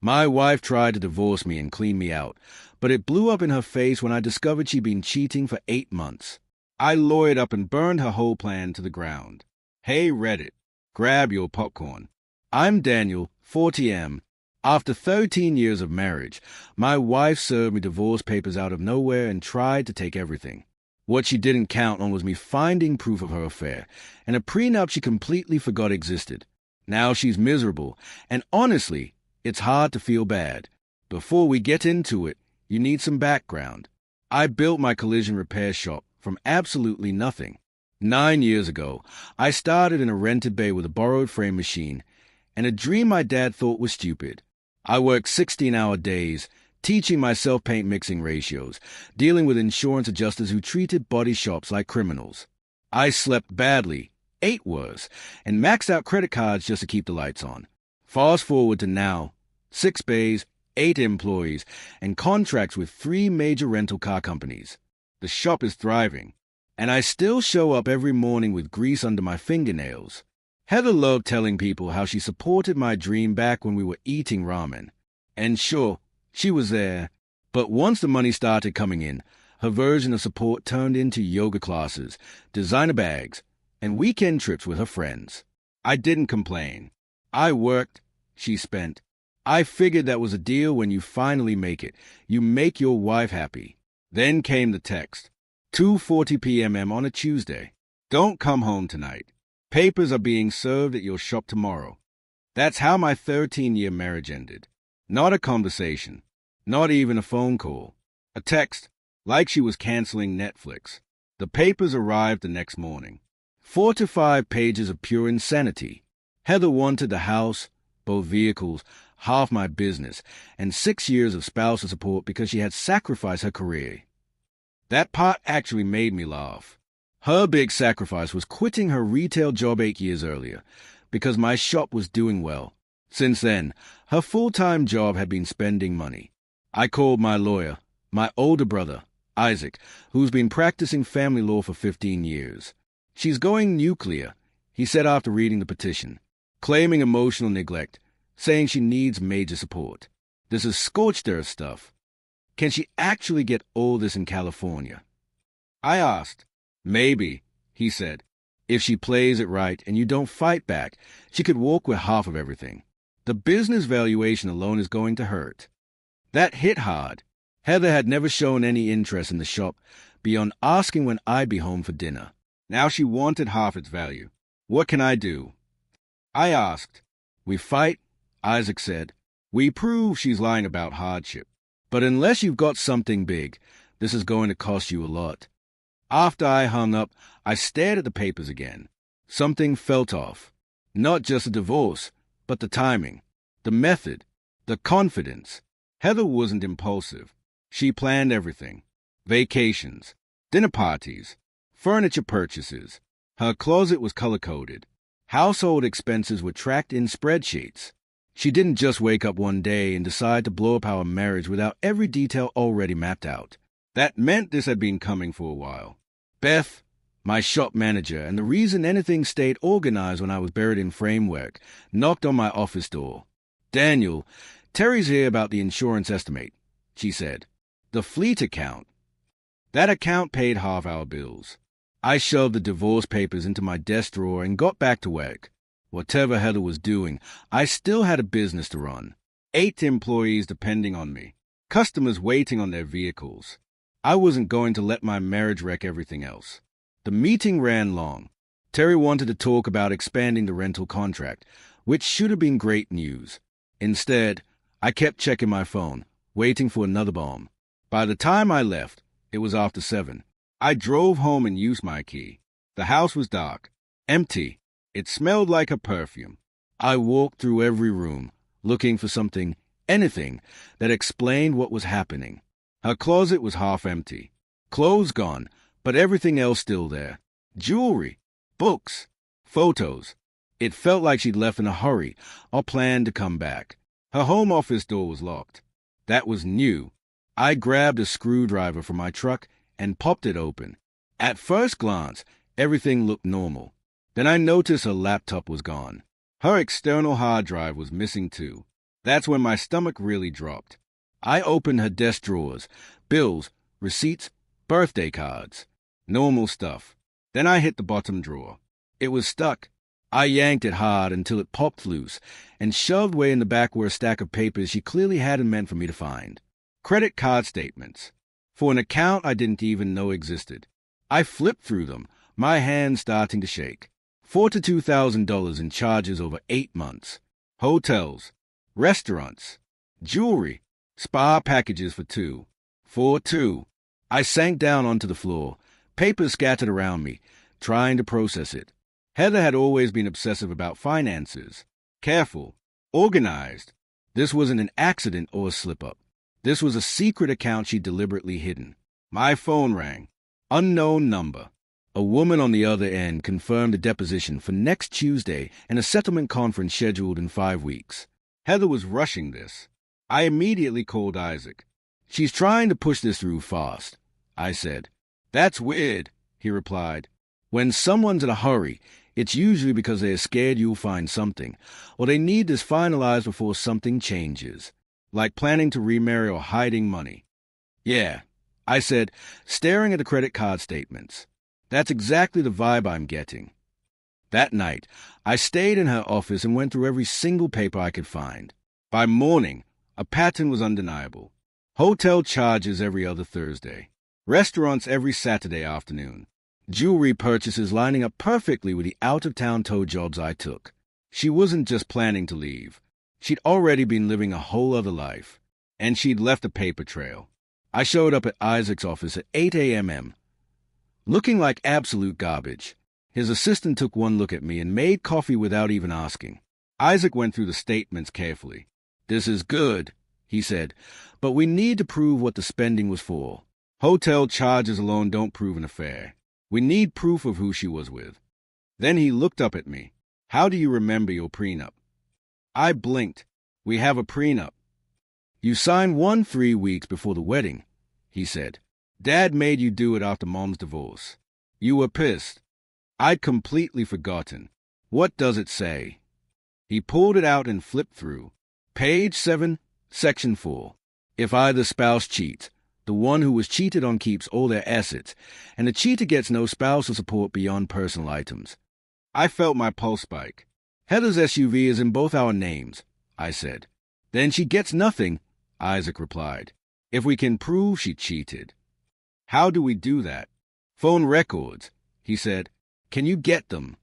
My wife tried to divorce me and clean me out, but it blew up in her face when I discovered she'd been cheating for 8 months. I lawyered up and burned her whole plan to the ground. Hey Reddit, grab your popcorn. I'm Daniel, 40M. After 13 years of marriage, my wife served me divorce papers out of nowhere and tried to take everything. What she didn't count on was me finding proof of her affair, and a prenup she completely forgot existed. Now she's miserable, and honestly, it's hard to feel bad. Before we get into it, you need some background. I built my collision repair shop from absolutely nothing. 9 years ago, I started in a rented bay with a borrowed frame machine, and a dream my dad thought was stupid. I worked 16-hour days, teaching myself paint mixing ratios, dealing with insurance adjusters who treated body shops like criminals. I slept badly, ate worse, and maxed out credit cards just to keep the lights on. Fast forward to now, 6 bays, 8 employees, and contracts with 3 major rental car companies. The shop is thriving, and I still show up every morning with grease under my fingernails. Heather loved telling people how she supported my dream back when we were eating ramen. And sure, she was there, but once the money started coming in, her version of support turned into yoga classes, designer bags, and weekend trips with her friends. I didn't complain. I worked, she spent. I figured that was a deal. When you finally make it, you make your wife happy. Then came the text. 2:40 p.m. on a Tuesday. Don't come home tonight. Papers are being served at your shop tomorrow. That's how my 13-year marriage ended. Not a conversation. Not even a phone call. A text, like she was canceling Netflix. The papers arrived the next morning. 4 to 5 pages of pure insanity. Heather wanted the house, both vehicles, half my business, and 6 years of spousal support because she had sacrificed her career. That part actually made me laugh. Her big sacrifice was quitting her retail job 8 years earlier, because my shop was doing well. Since then, her full-time job had been spending money. I called my lawyer, my older brother, Isaac, who's been practicing family law for 15 years. She's going nuclear, he said after reading the petition, claiming emotional neglect, saying she needs major support. This is scorched earth stuff. Can she actually get all this in California? I asked. Maybe, he said. If she plays it right and you don't fight back, she could walk with half of everything. The business valuation alone is going to hurt. That hit hard. Heather had never shown any interest in the shop beyond asking when I'd be home for dinner. Now she wanted half its value. What can I do? I asked. We fight, Isaac said. We prove she's lying about hardship. But unless you've got something big, this is going to cost you a lot. After I hung up, I stared at the papers again. Something felt off. Not just a divorce, but the timing, the method, the confidence. Heather wasn't impulsive. She planned everything. Vacations, dinner parties, furniture purchases. Her closet was color-coded. Household expenses were tracked in spreadsheets. She didn't just wake up one day and decide to blow up our marriage without every detail already mapped out. That meant this had been coming for a while. Beth, my shop manager, and the reason anything stayed organized when I was buried in framework, knocked on my office door. Daniel, Terry's here about the insurance estimate, she said. The fleet account. That account paid half our bills. I shoved the divorce papers into my desk drawer and got back to work. Whatever Heather was doing, I still had a business to run. 8 employees depending on me. Customers waiting on their vehicles. I wasn't going to let my marriage wreck everything else. The meeting ran long. Terry wanted to talk about expanding the rental contract, which should have been great news. Instead, I kept checking my phone, waiting for another bomb. By the time I left, it was after 7. I drove home and used my key. The house was dark, empty. It smelled like a perfume. I walked through every room, looking for something, anything, that explained what was happening. Her closet was half empty. Clothes gone, but everything else still there. Jewelry, books, photos. It felt like she'd left in a hurry or planned to come back. Her home office door was locked. That was new. I grabbed a screwdriver from my truck and popped it open. At first glance, everything looked normal. Then I noticed her laptop was gone. Her external hard drive was missing too. That's when my stomach really dropped. I opened her desk drawers, bills, receipts, birthday cards. Normal stuff. Then I hit the bottom drawer. It was stuck. I yanked it hard until it popped loose, and shoved way in the back were a stack of papers she clearly hadn't meant for me to find. Credit card statements. For an account I didn't even know existed. I flipped through them, my hands starting to shake. $42,000 in charges over 8 months. Hotels, restaurants, jewelry, spa packages for two. For two. I sank down onto the floor, papers scattered around me, trying to process it. Heather had always been obsessive about finances. Careful, organized. This wasn't an accident or a slip-up. This was a secret account she'd deliberately hidden. My phone rang. Unknown number. A woman on the other end confirmed a deposition for next Tuesday and a settlement conference scheduled in 5 weeks. Heather was rushing this. I immediately called Isaac. She's trying to push this through fast, I said. That's weird, he replied. When someone's in a hurry, it's usually because they're scared you'll find something, or they need this finalized before something changes, like planning to remarry or hiding money. Yeah, I said, staring at the credit card statements. That's exactly the vibe I'm getting. That night, I stayed in her office and went through every single paper I could find. By morning, a pattern was undeniable. Hotel charges every other Thursday. Restaurants every Saturday afternoon. Jewelry purchases lining up perfectly with the out-of-town tow jobs I took. She wasn't just planning to leave. She'd already been living a whole other life. And she'd left a paper trail. I showed up at Isaac's office at 8 a.m. looking like absolute garbage. His assistant took one look at me and made coffee without even asking. Isaac went through the statements carefully. This is good, he said, but we need to prove what the spending was for. Hotel charges alone don't prove an affair. We need proof of who she was with. Then he looked up at me. How do you remember your prenup? I blinked. We have a prenup. You signed one 3 weeks before the wedding, he said. Dad made you do it after Mom's divorce. You were pissed. I'd completely forgotten. What does it say? He pulled it out and flipped through. Page 7, Section 4. If either spouse cheats, the one who was cheated on keeps all their assets, and the cheater gets no spousal support beyond personal items. I felt my pulse spike. Heather's SUV is in both our names, I said. Then she gets nothing, Isaac replied. If we can prove she cheated. How do we do that? Phone records, he said. Can you get them?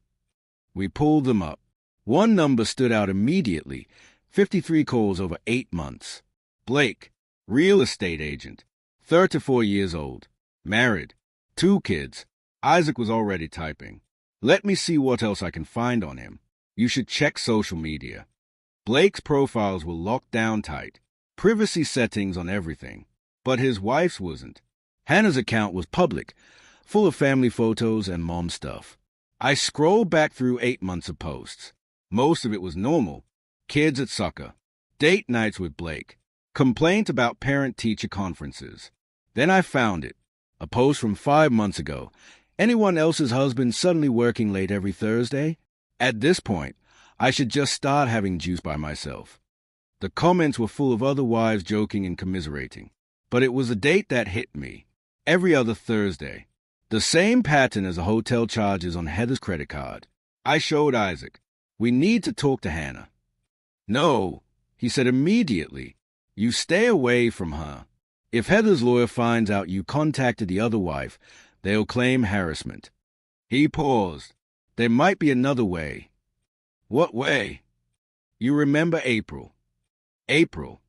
We pulled them up. One number stood out immediately. 53 calls over 8 months. Blake, real estate agent, 34 years old, married, 2 kids. Isaac was already typing. Let me see what else I can find on him. You should check social media. Blake's profiles were locked down tight. Privacy settings on everything. But his wife's wasn't. Hannah's account was public, full of family photos and mom stuff. I scrolled back through 8 months of posts. Most of it was normal. Kids at soccer. Date nights with Blake. Complaint about parent-teacher conferences. Then I found it. A post from 5 months ago. Anyone else's husband suddenly working late every Thursday? At this point, I should just start having juice by myself. The comments were full of other wives joking and commiserating. But it was a date that hit me. Every other Thursday. The same pattern as the hotel charges on Heather's credit card. I showed Isaac. We need to talk to Hannah. No, he said immediately. You stay away from her. If Heather's lawyer finds out you contacted the other wife, they'll claim harassment. He paused. There might be another way. What way? You remember April. April.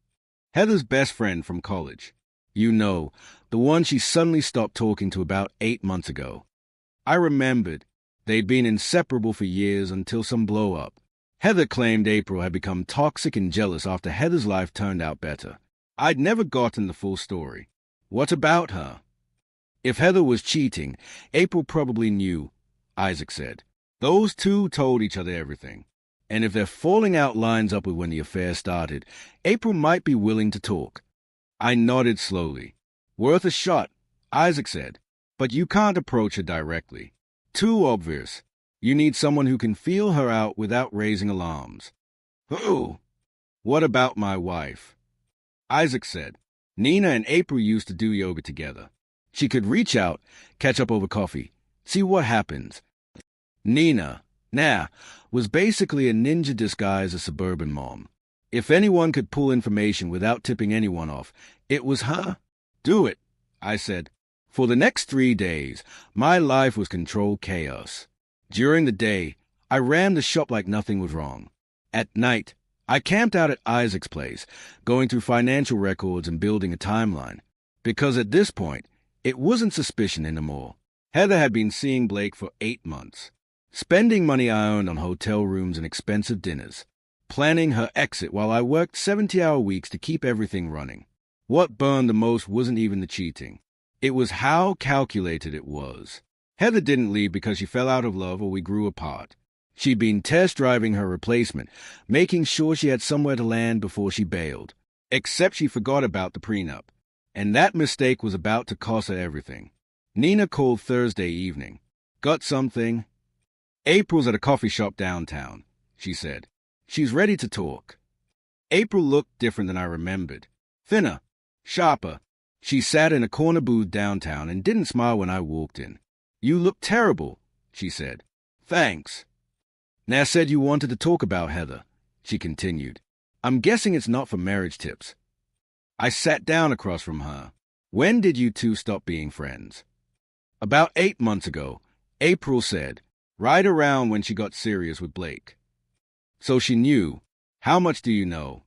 Heather's best friend from college. You know, the one she suddenly stopped talking to about 8 months ago. I remembered. They'd been inseparable for years until some blow-up. Heather claimed April had become toxic and jealous after Heather's life turned out better. I'd never gotten the full story. What about her? If Heather was cheating, April probably knew, Isaac said. Those two told each other everything. And if their falling out lines up with when the affair started, April might be willing to talk. I nodded slowly. Worth a shot, Isaac said. But you can't approach her directly. Too obvious. You need someone who can feel her out without raising alarms. Who? What about my wife? Isaac said. Nina and April used to do yoga together. She could reach out, catch up over coffee, see what happens. Nina, was basically a ninja disguised as a suburban mom. If anyone could pull information without tipping anyone off, it was her. Do it, I said. For the next 3 days, my life was controlled chaos. During the day, I ran the shop like nothing was wrong. At night, I camped out at Isaac's place, going through financial records and building a timeline. Because at this point, it wasn't suspicion anymore. Heather had been seeing Blake for 8 months, spending money I earned on hotel rooms and expensive dinners, planning her exit while I worked 70-hour weeks to keep everything running. What burned the most wasn't even the cheating. It was how calculated it was. Heather didn't leave because she fell out of love or we grew apart. She'd been test driving her replacement, making sure she had somewhere to land before she bailed. Except she forgot about the prenup, and that mistake was about to cost her everything. Nina called Thursday evening. Got something? April's at a coffee shop downtown, she said. She's ready to talk. April looked different than I remembered. Thinner, sharper. She sat in a corner booth downtown and didn't smile when I walked in. You look terrible, she said. Thanks. Nas said you wanted to talk about Heather, she continued. I'm guessing it's not for marriage tips. I sat down across from her. When did you two stop being friends? About 8 months ago, April said, right around when she got serious with Blake. So she knew. How much do you know?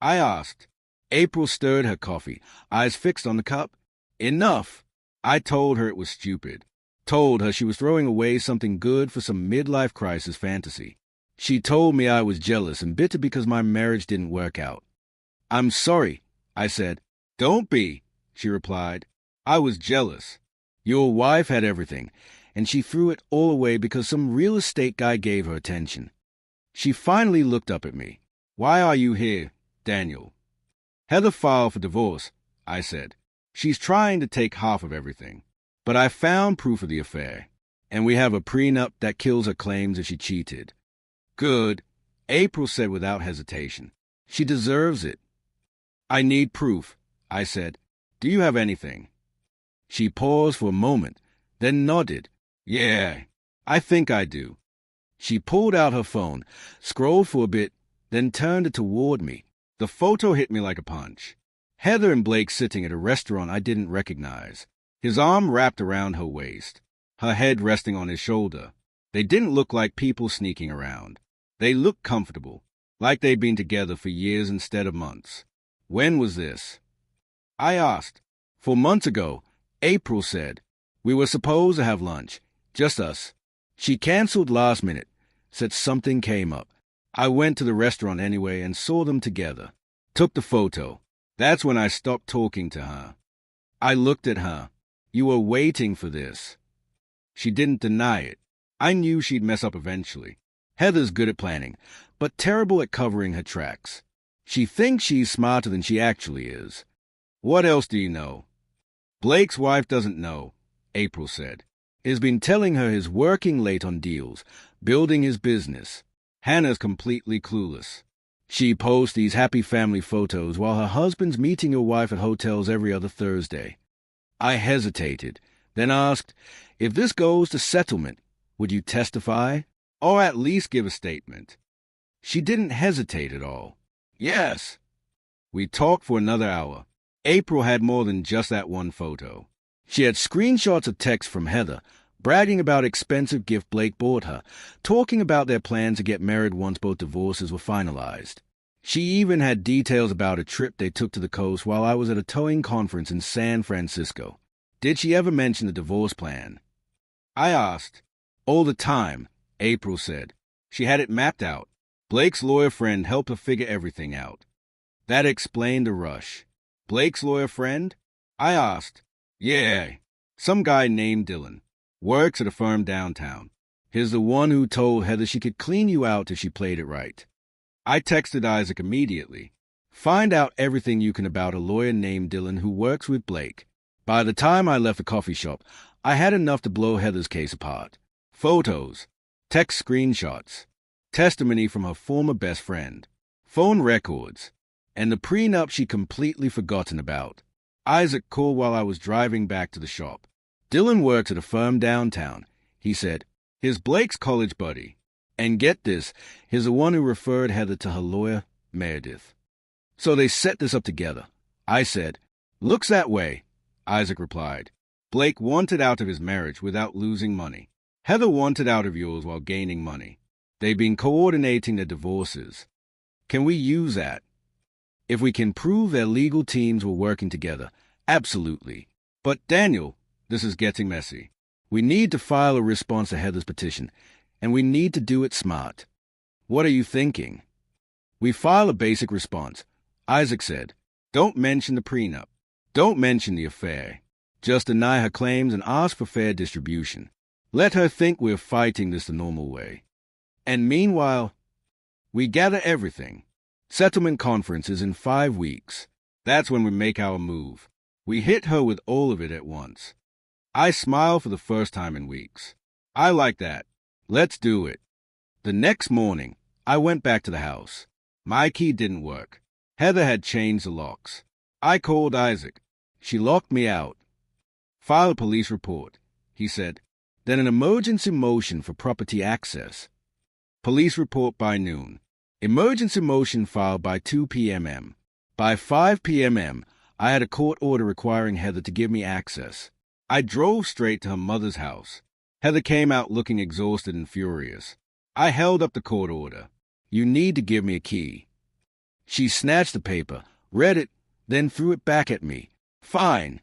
I asked. April stirred her coffee, eyes fixed on the cup. Enough. I told her it was stupid. Told her she was throwing away something good for some midlife crisis fantasy. She told me I was jealous and bitter because my marriage didn't work out. I'm sorry, I said. Don't be, she replied. I was jealous. Your wife had everything, and she threw it all away because some real estate guy gave her attention. She finally looked up at me. Why are you here, Daniel? Heather filed for divorce, I said. She's trying to take half of everything. But I found proof of the affair, and we have a prenup that kills her claims if she cheated. Good, April said without hesitation. She deserves it. I need proof, I said. Do you have anything? She paused for a moment, then nodded. Yeah, I think I do. She pulled out her phone, scrolled for a bit, then turned it toward me. The photo hit me like a punch. Heather and Blake sitting at a restaurant I didn't recognize. His arm wrapped around her waist, her head resting on his shoulder. They didn't look like people sneaking around. They looked comfortable, like they'd been together for years instead of months. When was this? I asked. 4 months ago, April said. We were supposed to have lunch, just us. She canceled last minute, said something came up. I went to the restaurant anyway and saw them together. Took the photo. That's when I stopped talking to her. I looked at her. You were waiting for this. She didn't deny it. I knew she'd mess up eventually. Heather's good at planning, but terrible at covering her tracks. She thinks she's smarter than she actually is. What else do you know? Blake's wife doesn't know, April said. He's been telling her he's working late on deals, building his business. Hannah's completely clueless. She posts these happy family photos while her husband's meeting your wife at hotels every other Thursday. I hesitated, then asked, if this goes to settlement, would you testify? Or at least give a statement? She didn't hesitate at all. Yes. We talked for another hour. April had more than just that one photo. She had screenshots of texts from Heather, bragging about expensive gift Blake bought her, talking about their plan to get married once both divorces were finalized. She even had details about a trip they took to the coast while I was at a towing conference in San Francisco. Did she ever mention the divorce plan? I asked. All the time, April said. She had it mapped out. Blake's lawyer friend helped her figure everything out. That explained the rush. Blake's lawyer friend? I asked. Yeah, some guy named Dylan. Works at a firm downtown. He's the one who told Heather she could clean you out if she played it right. I texted Isaac immediately. Find out everything you can about a lawyer named Dylan who works with Blake. By the time I left the coffee shop, I had enough to blow Heather's case apart. Photos, text screenshots, testimony from her former best friend, phone records, and the prenup she'd completely forgotten about. Isaac called while I was driving back to the shop. Dylan works at a firm downtown, he said. He's Blake's college buddy. And get this, he's the one who referred Heather to her lawyer, Meredith. So they set this up together. I said, looks that way, Isaac replied. Blake wanted out of his marriage without losing money. Heather wanted out of yours while gaining money. They've been coordinating their divorces. Can we use that? If we can prove their legal teams were working together, absolutely. But Daniel, this is getting messy. We need to file a response to Heather's petition, and we need to do it smart. What are you thinking? We file a basic response. Isaac said, don't mention the prenup. Don't mention the affair. Just deny her claims and ask for fair distribution. Let her think we're fighting this the normal way. And meanwhile, we gather everything. Settlement conference is in 5 weeks. That's when we make our move. We hit her with all of it at once. I smiled for the first time in weeks. I like that. Let's do it. The next morning, I went back to the house. My key didn't work. Heather had changed the locks. I called Isaac. She locked me out. File a police report, he said. Then an emergency motion for property access. Police report by noon. Emergency motion filed by 2 p.m. By 5 p.m., I had a court order requiring Heather to give me access. I drove straight to her mother's house. Heather came out looking exhausted and furious. I held up the court order. You need to give me a key. She snatched the paper, read it, then threw it back at me. Fine.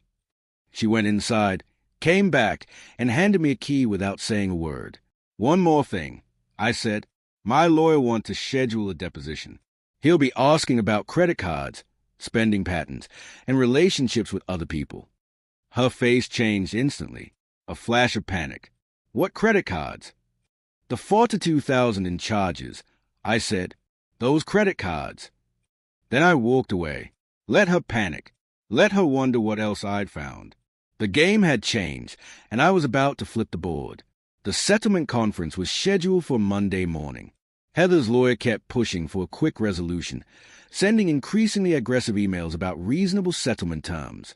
She went inside, came back, and handed me a key without saying a word. One more thing, I said. My lawyer wants to schedule a deposition. He'll be asking about credit cards, spending patterns, and relationships with other people. Her face changed instantly, a flash of panic. What credit cards? The $42,000 in charges, I said. Those credit cards. Then I walked away. Let her panic. Let her wonder what else I'd found. The game had changed, and I was about to flip the board. The settlement conference was scheduled for Monday morning. Heather's lawyer kept pushing for a quick resolution, sending increasingly aggressive emails about reasonable settlement terms.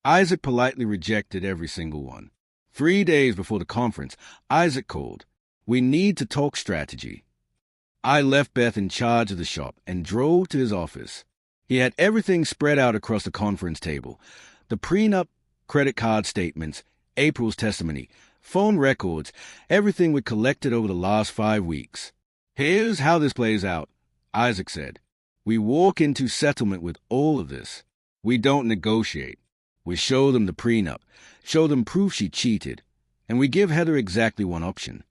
Isaac politely rejected every single one. 3 days before the conference, Isaac called. We need to talk strategy. I left Beth in charge of the shop and drove to his office. He had everything spread out across the conference table. The prenup, credit card statements, April's testimony, phone records, everything we'd collected over the last 5 weeks. Here's how this plays out, Isaac said. We walk into settlement with all of this. We don't negotiate. We show them the prenup, show them proof she cheated, and we give Heather exactly one option.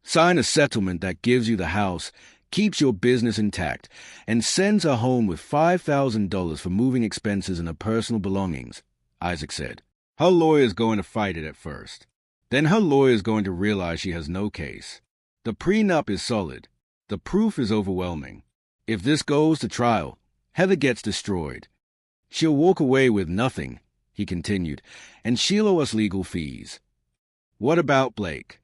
Sign a settlement that gives you the house, keeps your business intact, and sends her home with $5,000 for moving expenses and her personal belongings, Isaac said. Her lawyer's going to fight it at first. Then her lawyer's going to realize she has no case. The prenup is solid. The proof is overwhelming. If this goes to trial, Heather gets destroyed. She'll walk away with nothing, he continued, and she'll owe us legal fees. What about Blake?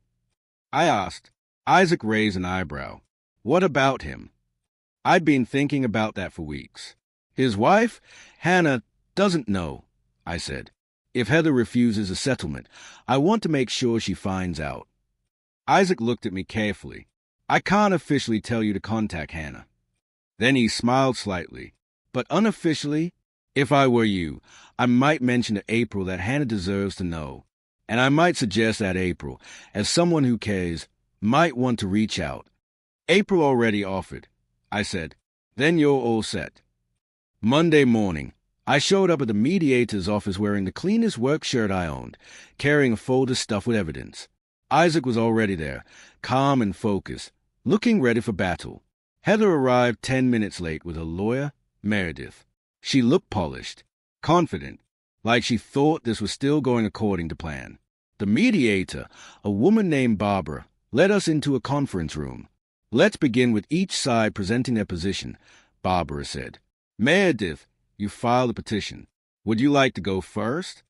I asked. Isaac raised an eyebrow. What about him? I'd been thinking about that for weeks. His wife, Hannah, doesn't know, I said. If Heather refuses a settlement, I want to make sure she finds out. Isaac looked at me carefully. I can't officially tell you to contact Hannah. Then he smiled slightly. But unofficially, if I were you, I might mention to April that Hannah deserves to know. And I might suggest that April, as someone who cares, might want to reach out. April already offered, I said. Then you're all set. Monday morning, I showed up at the mediator's office wearing the cleanest work shirt I owned, carrying a folder stuffed with evidence. Isaac was already there, calm and focused, looking ready for battle. Heather arrived 10 minutes late with her lawyer, Meredith. She looked polished, confident, like she thought this was still going according to plan. The mediator, a woman named Barbara, led us into a conference room. Let's begin with each side presenting their position, Barbara said. Meredith, you filed a petition. Would you like to go first?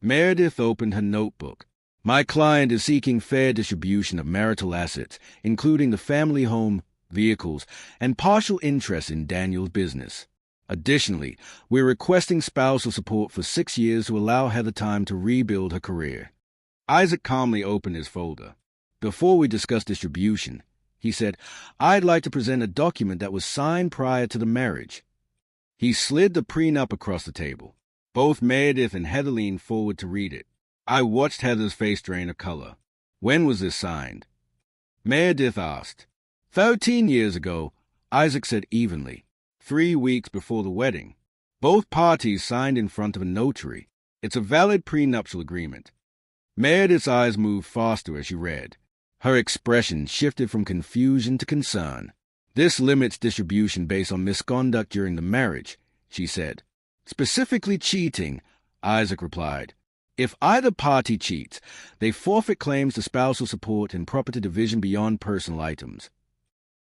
Meredith opened her notebook. My client is seeking fair distribution of marital assets, including the family home, vehicles, and partial interest in Daniel's business. Additionally, we're requesting spousal support for 6 years to allow Heather time to rebuild her career. Isaac calmly opened his folder. Before we discuss distribution, he said, I'd like to present a document that was signed prior to the marriage. He slid the prenup across the table. Both Meredith and Heather leaned forward to read it. I watched Heather's face drain of color. When was this signed? Meredith asked. 13 years ago, Isaac said evenly. 3 weeks before the wedding. Both parties signed in front of a notary. It's a valid prenuptial agreement. Meredith's eyes moved faster as she read. Her expression shifted from confusion to concern. This limits distribution based on misconduct during the marriage, she said. Specifically cheating, Isaac replied. If either party cheats, they forfeit claims to spousal support and property division beyond personal items.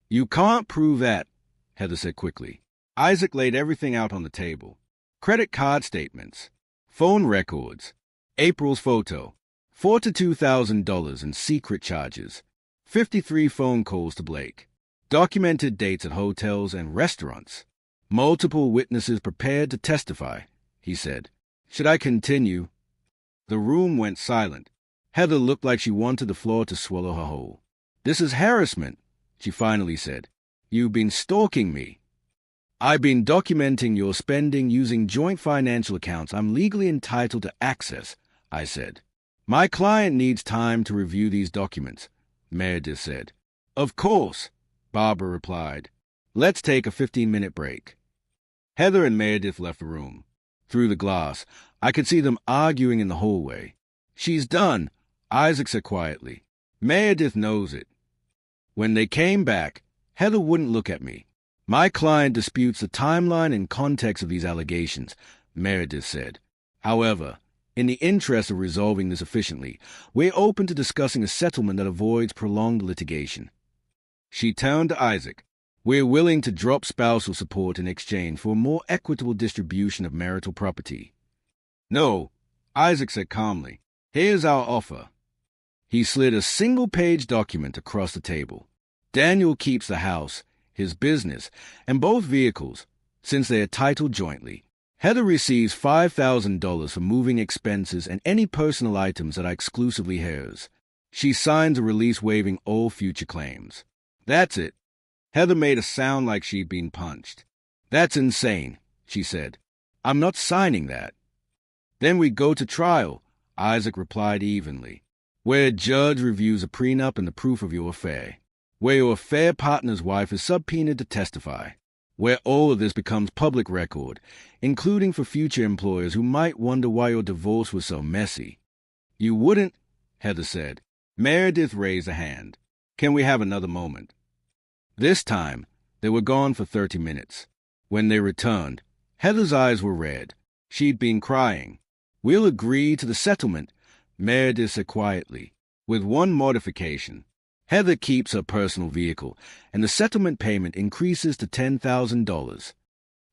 You can't prove that, Heather said quickly. Isaac laid everything out on the table. Credit card statements, phone records, April's photo, $42,000 in secret charges, 53 phone calls to Blake, documented dates at hotels and restaurants, multiple witnesses prepared to testify, he said. Should I continue? The room went silent. Heather looked like she wanted the floor to swallow her whole. This is harassment, she finally said. You've been stalking me. I've been documenting your spending using joint financial accounts I'm legally entitled to access, I said. My client needs time to review these documents, Meredith said. Of course, Barbara replied. Let's take a 15-minute break. Heather and Meredith left the room. Through the glass, I could see them arguing in the hallway. She's done, Isaac said quietly. Meredith knows it. When they came back, Heather wouldn't look at me. My client disputes the timeline and context of these allegations, Meredith said. However, in the interest of resolving this efficiently, we're open to discussing a settlement that avoids prolonged litigation. She turned to Isaac. We're willing to drop spousal support in exchange for a more equitable distribution of marital property. No, Isaac said calmly. Here's our offer. He slid a single-page document across the table. Daniel keeps the house, his business, and both vehicles, since they are titled jointly. Heather receives $5,000 for moving expenses and any personal items that are exclusively hers. She signs a release waiving all future claims. That's it. Heather made a sound like she'd been punched. That's insane, she said. I'm not signing that. Then we go to trial, Isaac replied evenly, where a judge reviews a prenup and the proof of your affair, where your affair partner's wife is subpoenaed to testify, where all of this becomes public record, including for future employers who might wonder why your divorce was so messy. You wouldn't, Heather said. Meredith raised a hand. Can we have another moment? This time, they were gone for 30 minutes. When they returned, Heather's eyes were red. She'd been crying. We'll agree to the settlement, Meredith said quietly, with one modification. Heather keeps her personal vehicle, and the settlement payment increases to $10,000.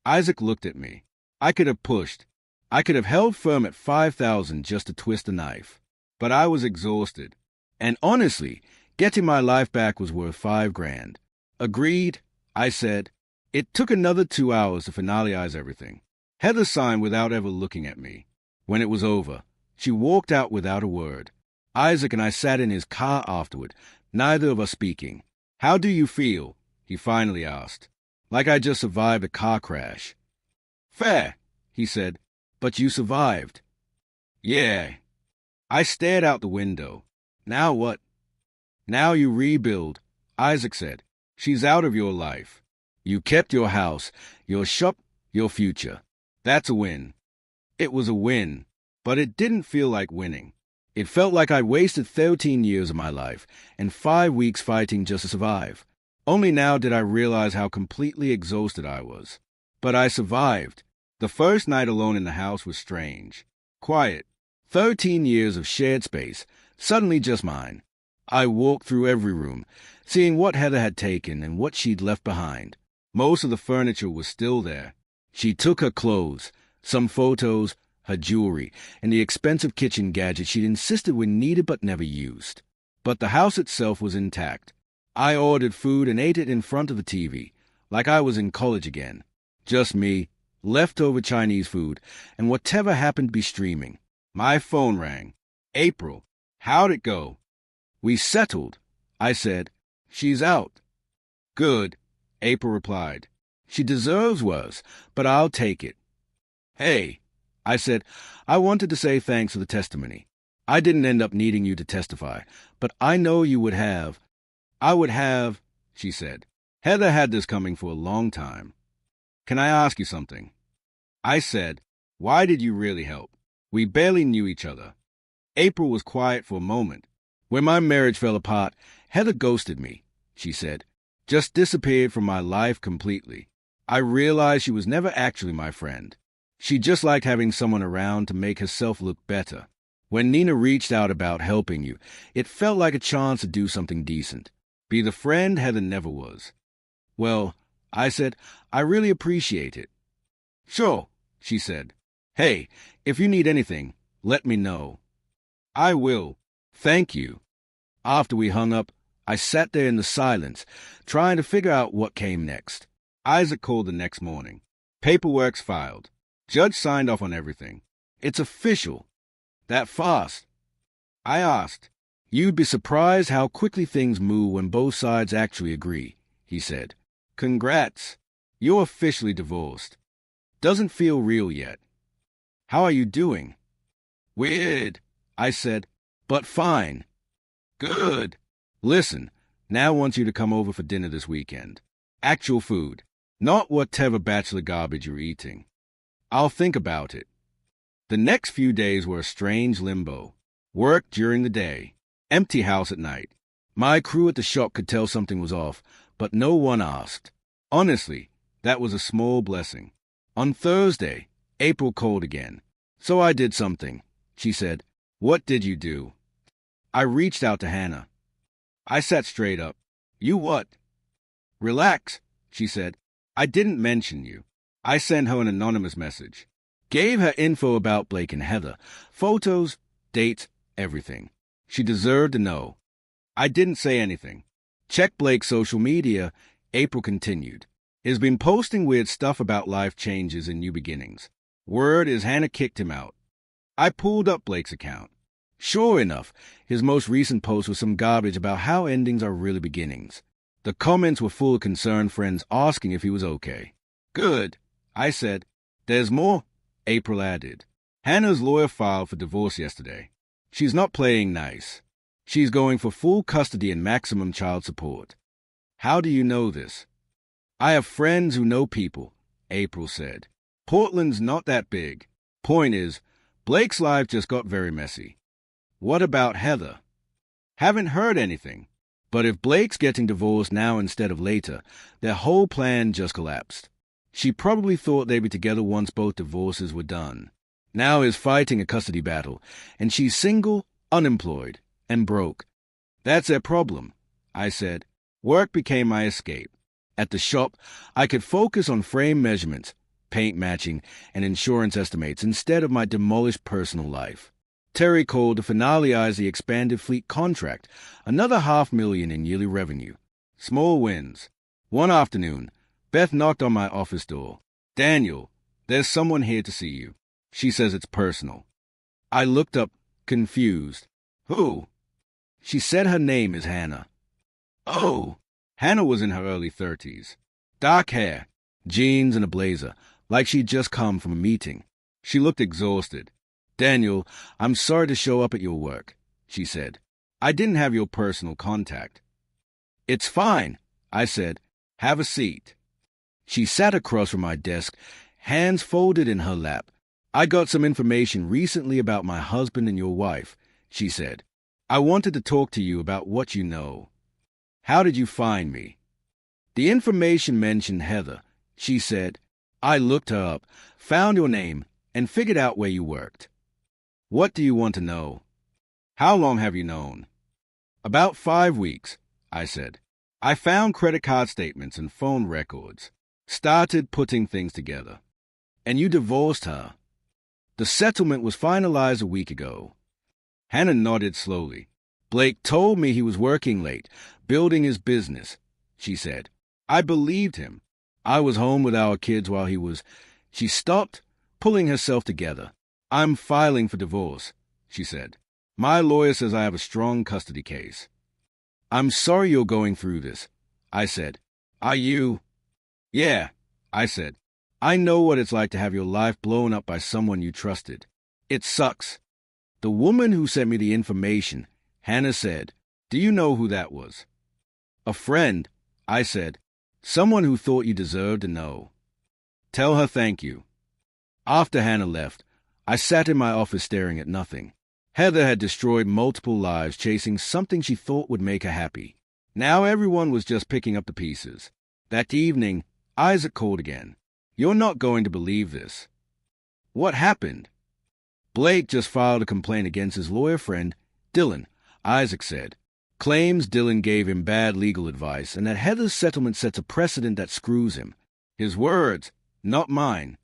Isaac looked at me. I could have pushed. I could have held firm at $5,000 just to twist a knife. But I was exhausted. And honestly, getting my life back was worth $5,000. Agreed, I said. It took another 2 hours to finalize everything. Heather signed without ever looking at me. When it was over, she walked out without a word. Isaac and I sat in his car afterward, neither of us speaking. How do you feel? He finally asked. Like I just survived a car crash. Fair, he said. But you survived. Yeah. I stared out the window. Now what? Now you rebuild, Isaac said. She's out of your life. You kept your house, your shop, your future. That's a win. It was a win, but it didn't feel like winning. It felt like I'd wasted 13 years of my life and 5 weeks fighting just to survive. Only now did I realize how completely exhausted I was. But I survived. The first night alone in the house was strange. Quiet. 13 years of shared space, suddenly just mine. I walked through every room, seeing what Heather had taken and what she'd left behind. Most of the furniture was still there. She took her clothes, some photos, her jewelry, and the expensive kitchen gadgets she'd insisted were needed but never used. But the house itself was intact. I ordered food and ate it in front of the TV, like I was in college again. Just me, leftover Chinese food, and whatever happened to be streaming. My phone rang. April, how'd it go? We settled, I said. She's out. Good, April replied. She deserves worse, but I'll take it. Hey, I said, I wanted to say thanks for the testimony. I didn't end up needing you to testify, but I know you would have. I would have, she said. Heather had this coming for a long time. Can I ask you something? I said, why did you really help? We barely knew each other. April was quiet for a moment. When my marriage fell apart, Heather ghosted me, she said. Just disappeared from my life completely. I realized she was never actually my friend. She just liked having someone around to make herself look better. When Nina reached out about helping you, it felt like a chance to do something decent. Be the friend Heather never was. Well, I said, I really appreciate it. Sure, she said. Hey, if you need anything, let me know. I will. Thank you. After we hung up, I sat there in the silence, trying to figure out what came next. Isaac called the next morning. Paperwork's filed. Judge signed off on everything. It's official. That fast? I asked. You'd be surprised how quickly things move when both sides actually agree, he said. Congrats. You're officially divorced. Doesn't feel real yet. How are you doing? Weird, I said, but fine. Good. Listen, now I want you to come over for dinner this weekend. Actual food, not whatever bachelor garbage you're eating. I'll think about it. The next few days were a strange limbo. Work during the day, empty house at night. My crew at the shop could tell something was off, but no one asked. Honestly, that was a small blessing. On Thursday, April called again. So I did something. She said, What did you do? I reached out to Hannah. I sat straight up. You what? Relax, she said. I didn't mention you. I sent her an anonymous message. Gave her info about Blake and Heather. Photos, dates, everything. She deserved to know. I didn't say anything. Check Blake's social media, April continued. He's been posting weird stuff about life changes and new beginnings. Word is Hannah kicked him out. I pulled up Blake's account. Sure enough, his most recent post was some garbage about how endings are really beginnings. The comments were full of concerned friends asking if he was okay. Good, I said. There's more, April added. Hannah's lawyer filed for divorce yesterday. She's not playing nice. She's going for full custody and maximum child support. How do you know this? I have friends who know people, April said. Portland's not that big. Point is, Blake's life just got very messy. What about Heather? Haven't heard anything. But if Blake's getting divorced now instead of later, their whole plan just collapsed. She probably thought they'd be together once both divorces were done. Now is fighting a custody battle, and she's single, unemployed, and broke. That's their problem, I said. Work became my escape. At the shop, I could focus on frame measurements, paint matching, and insurance estimates instead of my demolished personal life. Terry called to finalize the expanded fleet contract, another $500,000 in yearly revenue. Small wins. One afternoon, Beth knocked on my office door. Daniel, there's someone here to see you. She says it's personal. I looked up, confused. Who? She said her name is Hannah. Oh, Hannah was in her early 30s. Dark hair, jeans and a blazer, like she'd just come from a meeting. She looked exhausted. Daniel, I'm sorry to show up at your work, she said. I didn't have your personal contact. It's fine, I said. Have a seat. She sat across from my desk, hands folded in her lap. I got some information recently about my husband and your wife, she said. I wanted to talk to you about what you know. How did you find me? The information mentioned Heather, she said. I looked her up, found your name, and figured out where you worked. What do you want to know? How long have you known? About 5 weeks, I said. I found credit card statements and phone records. Started putting things together. And you divorced her. The settlement was finalized a week ago. Hannah nodded slowly. Blake told me he was working late, building his business, she said. I believed him. I was home with our kids while he was... She stopped, pulling herself together. I'm filing for divorce, she said. My lawyer says I have a strong custody case. I'm sorry you're going through this, I said. Are you? Yeah, I said. I know what it's like to have your life blown up by someone you trusted. It sucks. The woman who sent me the information, Hannah said, do you know who that was? A friend, I said. Someone who thought you deserved to know. Tell her thank you. After Hannah left, I sat in my office staring at nothing. Heather had destroyed multiple lives chasing something she thought would make her happy. Now everyone was just picking up the pieces. That evening, Isaac called again. You're not going to believe this. What happened? Blake just filed a complaint against his lawyer friend, Dylan, Isaac said. Claims Dylan gave him bad legal advice and that Heather's settlement sets a precedent that screws him. His words, not mine.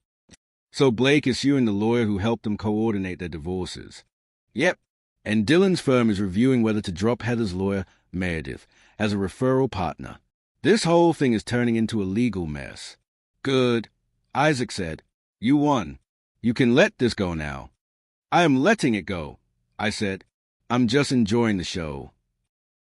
So Blake is suing the lawyer who helped them coordinate their divorces. Yep, and Dylan's firm is reviewing whether to drop Heather's lawyer, Meredith, as a referral partner. This whole thing is turning into a legal mess. Good, Isaac said. You won. You can let this go now. I am letting it go, I said. I'm just enjoying the show.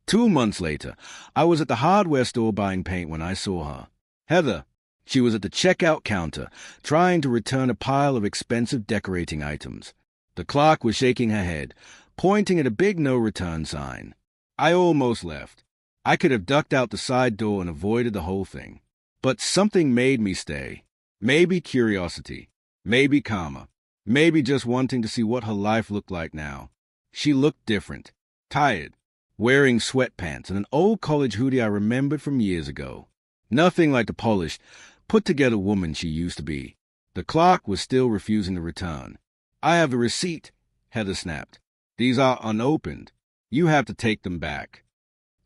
2 months later, I was at the hardware store buying paint when I saw her. Heather. She was at the checkout counter, trying to return a pile of expensive decorating items. The clerk was shaking her head, pointing at a big no-return sign. I almost left. I could have ducked out the side door and avoided the whole thing. But something made me stay. Maybe curiosity. Maybe karma. Maybe just wanting to see what her life looked like now. She looked different. Tired. Wearing sweatpants and an old college hoodie I remembered from years ago. Nothing like the polished, put-together woman she used to be. The clerk was still refusing to return. I have the receipt, Heather snapped. These are unopened. You have to take them back.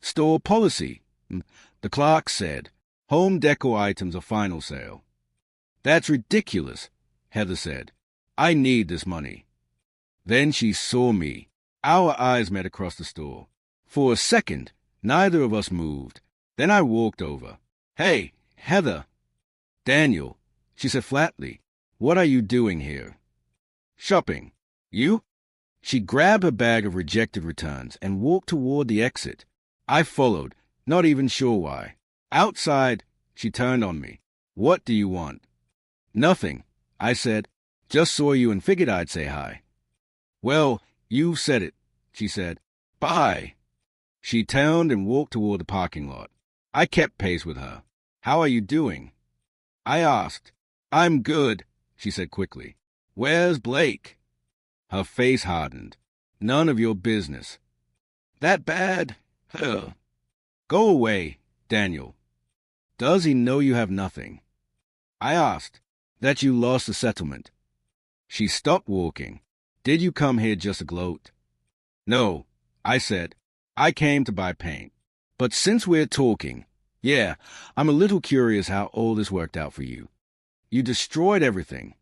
Store policy, the clerk said. Home decor items are final sale. That's ridiculous, Heather said. I need this money. Then she saw me. Our eyes met across the store. For a second, neither of us moved. Then I walked over. Hey, Heather. Daniel, she said flatly. What are you doing here? Shopping. You? She grabbed her bag of rejected returns and walked toward the exit. I followed, not even sure why. Outside, she turned on me. What do you want? Nothing, I said. Just saw you and figured I'd say hi. Well, you said it, she said. Bye. She turned and walked toward the parking lot. I kept pace with her. How are you doing? I asked. I'm good, she said quickly. Where's Blake? Her face hardened. None of your business. That bad? Ugh. Go away, Daniel. Does he know you have nothing? I asked. That you lost the settlement. She stopped walking. Did you come here just to gloat? No, I said. I came to buy paint. But since we're talking, yeah, I'm a little curious how all this worked out for you. You destroyed everything.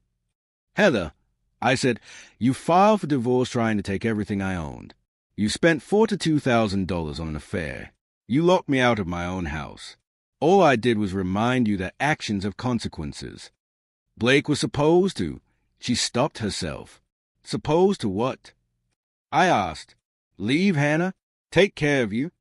Heather, I said, you filed for divorce trying to take everything I owned. You spent $42,000 on an affair. You locked me out of my own house. All I did was remind you that actions have consequences. Blake was supposed to. She stopped herself. Supposed to what? I asked. Leave Hannah? Take care of you?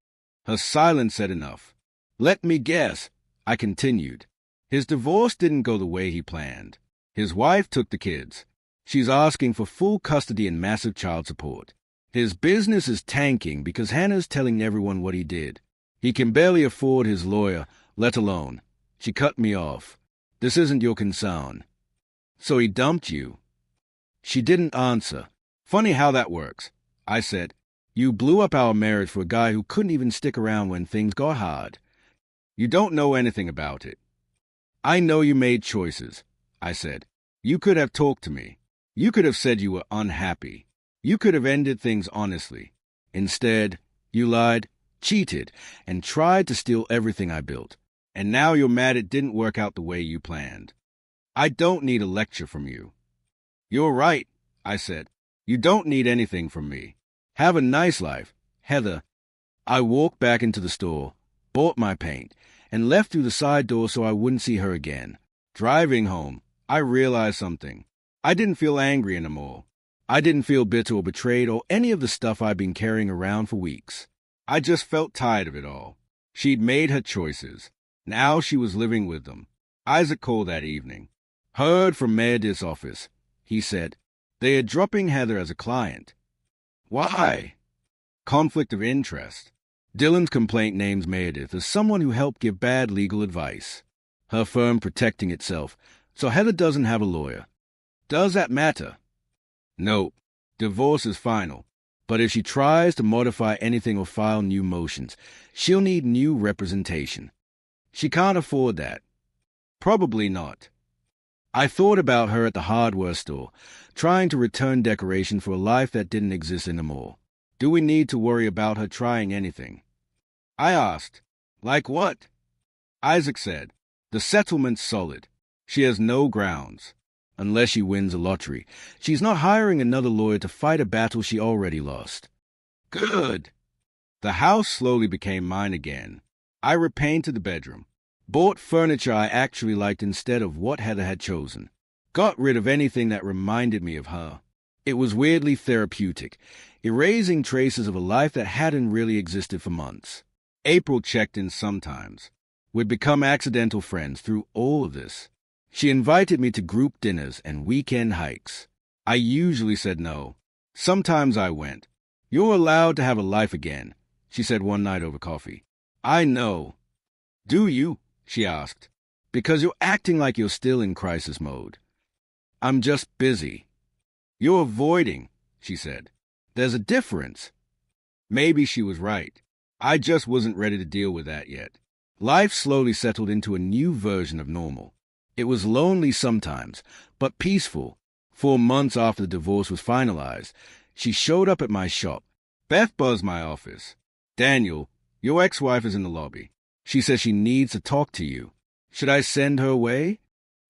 Her silence said enough. Let me guess, I continued. His divorce didn't go the way he planned. His wife took the kids. She's asking for full custody and massive child support. His business is tanking because Hannah's telling everyone what he did. He can barely afford his lawyer, let alone. She cut me off. This isn't your concern. So he dumped you. She didn't answer. Funny how that works, I said. You blew up our marriage for a guy who couldn't even stick around when things got hard. You don't know anything about it. I know you made choices, I said. You could have talked to me. You could have said you were unhappy. You could have ended things honestly. Instead, you lied, cheated, and tried to steal everything I built. And now you're mad it didn't work out the way you planned. I don't need a lecture from you. You're right, I said. You don't need anything from me. Have a nice life, Heather, I walked back into the store, bought my paint, and left through the side door so I wouldn't see her again. Driving home, I realized something. I didn't feel angry anymore. I didn't feel bitter or betrayed or any of the stuff I'd been carrying around for weeks. I just felt tired of it all. She'd made her choices. Now she was living with them. Isaac called that evening. Heard from Meredith's office. He said, they are dropping Heather as a client. Why? Conflict of interest. Dylan's complaint names Meredith as someone who helped give bad legal advice. Her firm protecting itself, so Heather doesn't have a lawyer. Does that matter? No. Divorce is final. But if she tries to modify anything or file new motions, she'll need new representation. She can't afford that. Probably not. I thought about her at the hardware store, trying to return decoration for a life that didn't exist anymore. Do we need to worry about her trying anything? I asked. Like what? Isaac said, the settlement's solid. She has no grounds. Unless she wins a lottery, she's not hiring another lawyer to fight a battle she already lost. Good. The house slowly became mine again. I repainted the bedroom. Bought furniture I actually liked instead of what Heather had chosen. Got rid of anything that reminded me of her. It was weirdly therapeutic, erasing traces of a life that hadn't really existed for months. April checked in sometimes. We'd become accidental friends through all of this. She invited me to group dinners and weekend hikes. I usually said no. Sometimes I went. You're allowed to have a life again, she said one night over coffee. I know. Do you? She asked. Because you're acting like you're still in crisis mode. I'm just busy. You're avoiding, she said. There's a difference. Maybe she was right. I just wasn't ready to deal with that yet. Life slowly settled into a new version of normal. It was lonely sometimes, but peaceful. 4 months after the divorce was finalized, she showed up at my shop. Beth buzzed my office. Daniel, your ex-wife is in the lobby. She says she needs to talk to you. Should I send her away?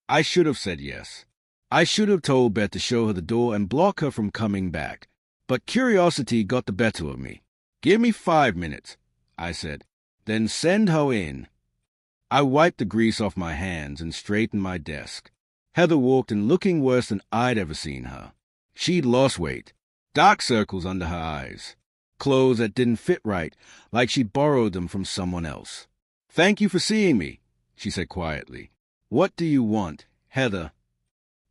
I should have said yes. I should have told Beth to show her the door and block her from coming back. But curiosity got the better of me. Give me 5 minutes, I said. Then send her in. I wiped the grease off my hands and straightened my desk. Heather walked in looking worse than I'd ever seen her. She'd lost weight, dark circles under her eyes, clothes that didn't fit right, like she'd borrowed them from someone else. Thank you for seeing me, she said quietly. What do you want, Heather?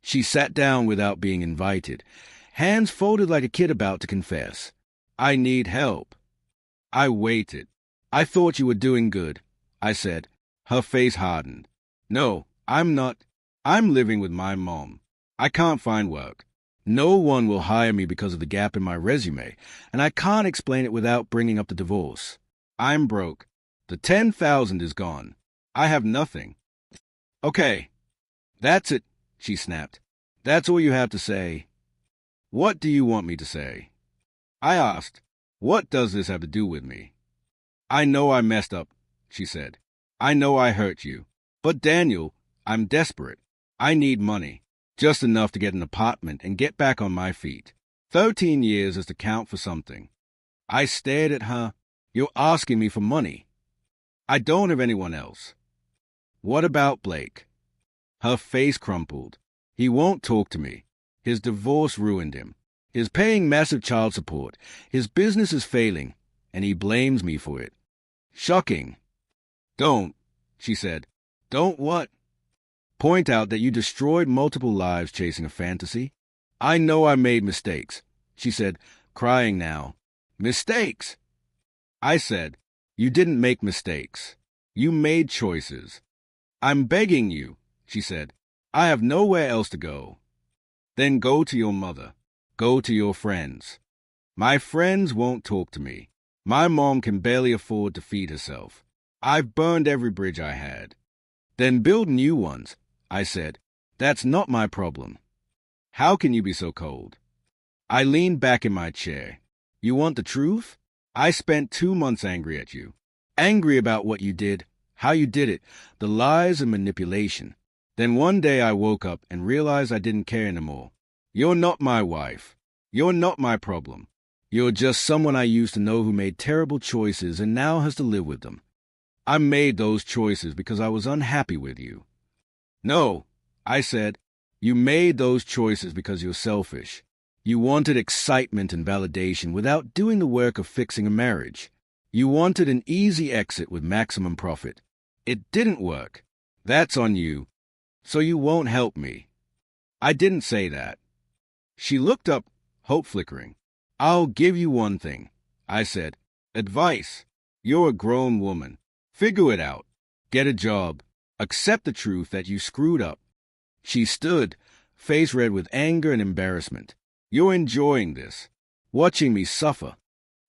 She sat down without being invited, hands folded like a kid about to confess. I need help. I waited. I thought you were doing good, I said. Her face hardened. No, I'm not. I'm living with my mom. I can't find work. No one will hire me because of the gap in my resume, and I can't explain it without bringing up the divorce. I'm broke. The $10,000 is gone. I have nothing. Okay. That's it, she snapped. That's all you have to say. What do you want me to say? I asked. What does this have to do with me? I know I messed up, she said. I know I hurt you. But Daniel, I'm desperate. I need money. Just enough to get an apartment and get back on my feet. 13 years is to count for something. I stared at her. You're asking me for money. I don't have anyone else. What about Blake? Her face crumpled. He won't talk to me. His divorce ruined him. He's paying massive child support. His business is failing, and he blames me for it. Shocking. Don't, she said. Don't what? Point out that you destroyed multiple lives chasing a fantasy. I know I made mistakes, she said, crying now. Mistakes? I said, you didn't make mistakes. You made choices. I'm begging you, she said. I have nowhere else to go. Then go to your mother. Go to your friends. My friends won't talk to me. My mom can barely afford to feed herself. I've burned every bridge I had. Then build new ones, I said. That's not my problem. How can you be so cold? I leaned back in my chair. You want the truth? I spent 2 months angry at you. Angry about what you did, how you did it, the lies and manipulation. Then one day I woke up and realized I didn't care anymore. You're not my wife. You're not my problem. You're just someone I used to know who made terrible choices and now has to live with them. I made those choices because I was unhappy with you. No, I said, you made those choices because you're selfish. You wanted excitement and validation without doing the work of fixing a marriage. You wanted an easy exit with maximum profit. It didn't work. That's on you. So you won't help me. I didn't say that. She looked up, hope flickering. I'll give you one thing, I said. Advice. You're a grown woman. Figure it out. Get a job. Accept the truth that you screwed up. She stood, face red with anger and embarrassment. You're enjoying this. Watching me suffer.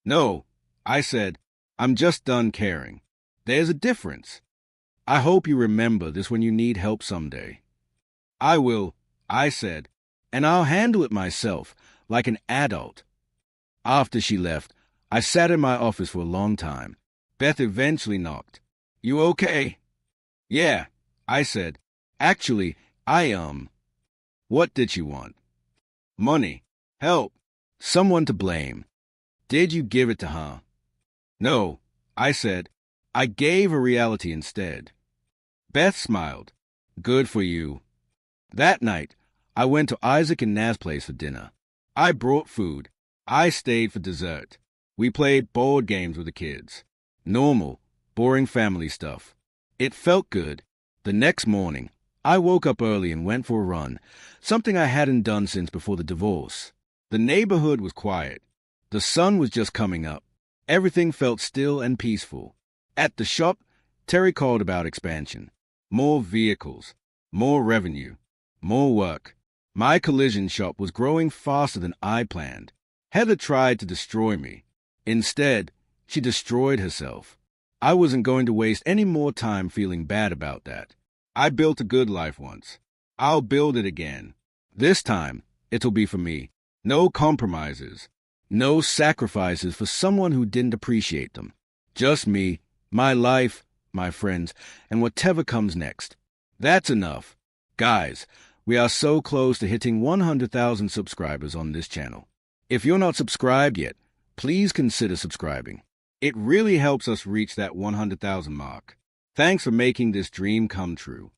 No, I said. I'm just done caring. There's a difference. I hope you remember this when you need help someday. I will, I said, and I'll handle it myself, like an adult. After she left, I sat in my office for a long time. Beth eventually knocked. You okay? Yeah, I said. Actually, What did she want? Money. Help. Someone to blame. Did you give it to her? No, I said. I gave her reality instead. Beth smiled. Good for you. That night, I went to Isaac and Naz's place for dinner. I brought food. I stayed for dessert. We played board games with the kids. Normal, boring family stuff. It felt good. The next morning, I woke up early and went for a run, something I hadn't done since before the divorce. The neighborhood was quiet. The sun was just coming up. Everything felt still and peaceful. At the shop, Terry called about expansion. More vehicles, more revenue, more work. My collision shop was growing faster than I planned. Heather tried to destroy me. Instead, she destroyed herself. I wasn't going to waste any more time feeling bad about that. I built a good life once. I'll build it again. This time, it'll be for me. No compromises. No sacrifices for someone who didn't appreciate them. Just me, my life, my friends, and whatever comes next. That's enough. Guys, we are so close to hitting 100,000 subscribers on this channel. If you're not subscribed yet, please consider subscribing. It really helps us reach that 100,000 mark. Thanks for making this dream come true.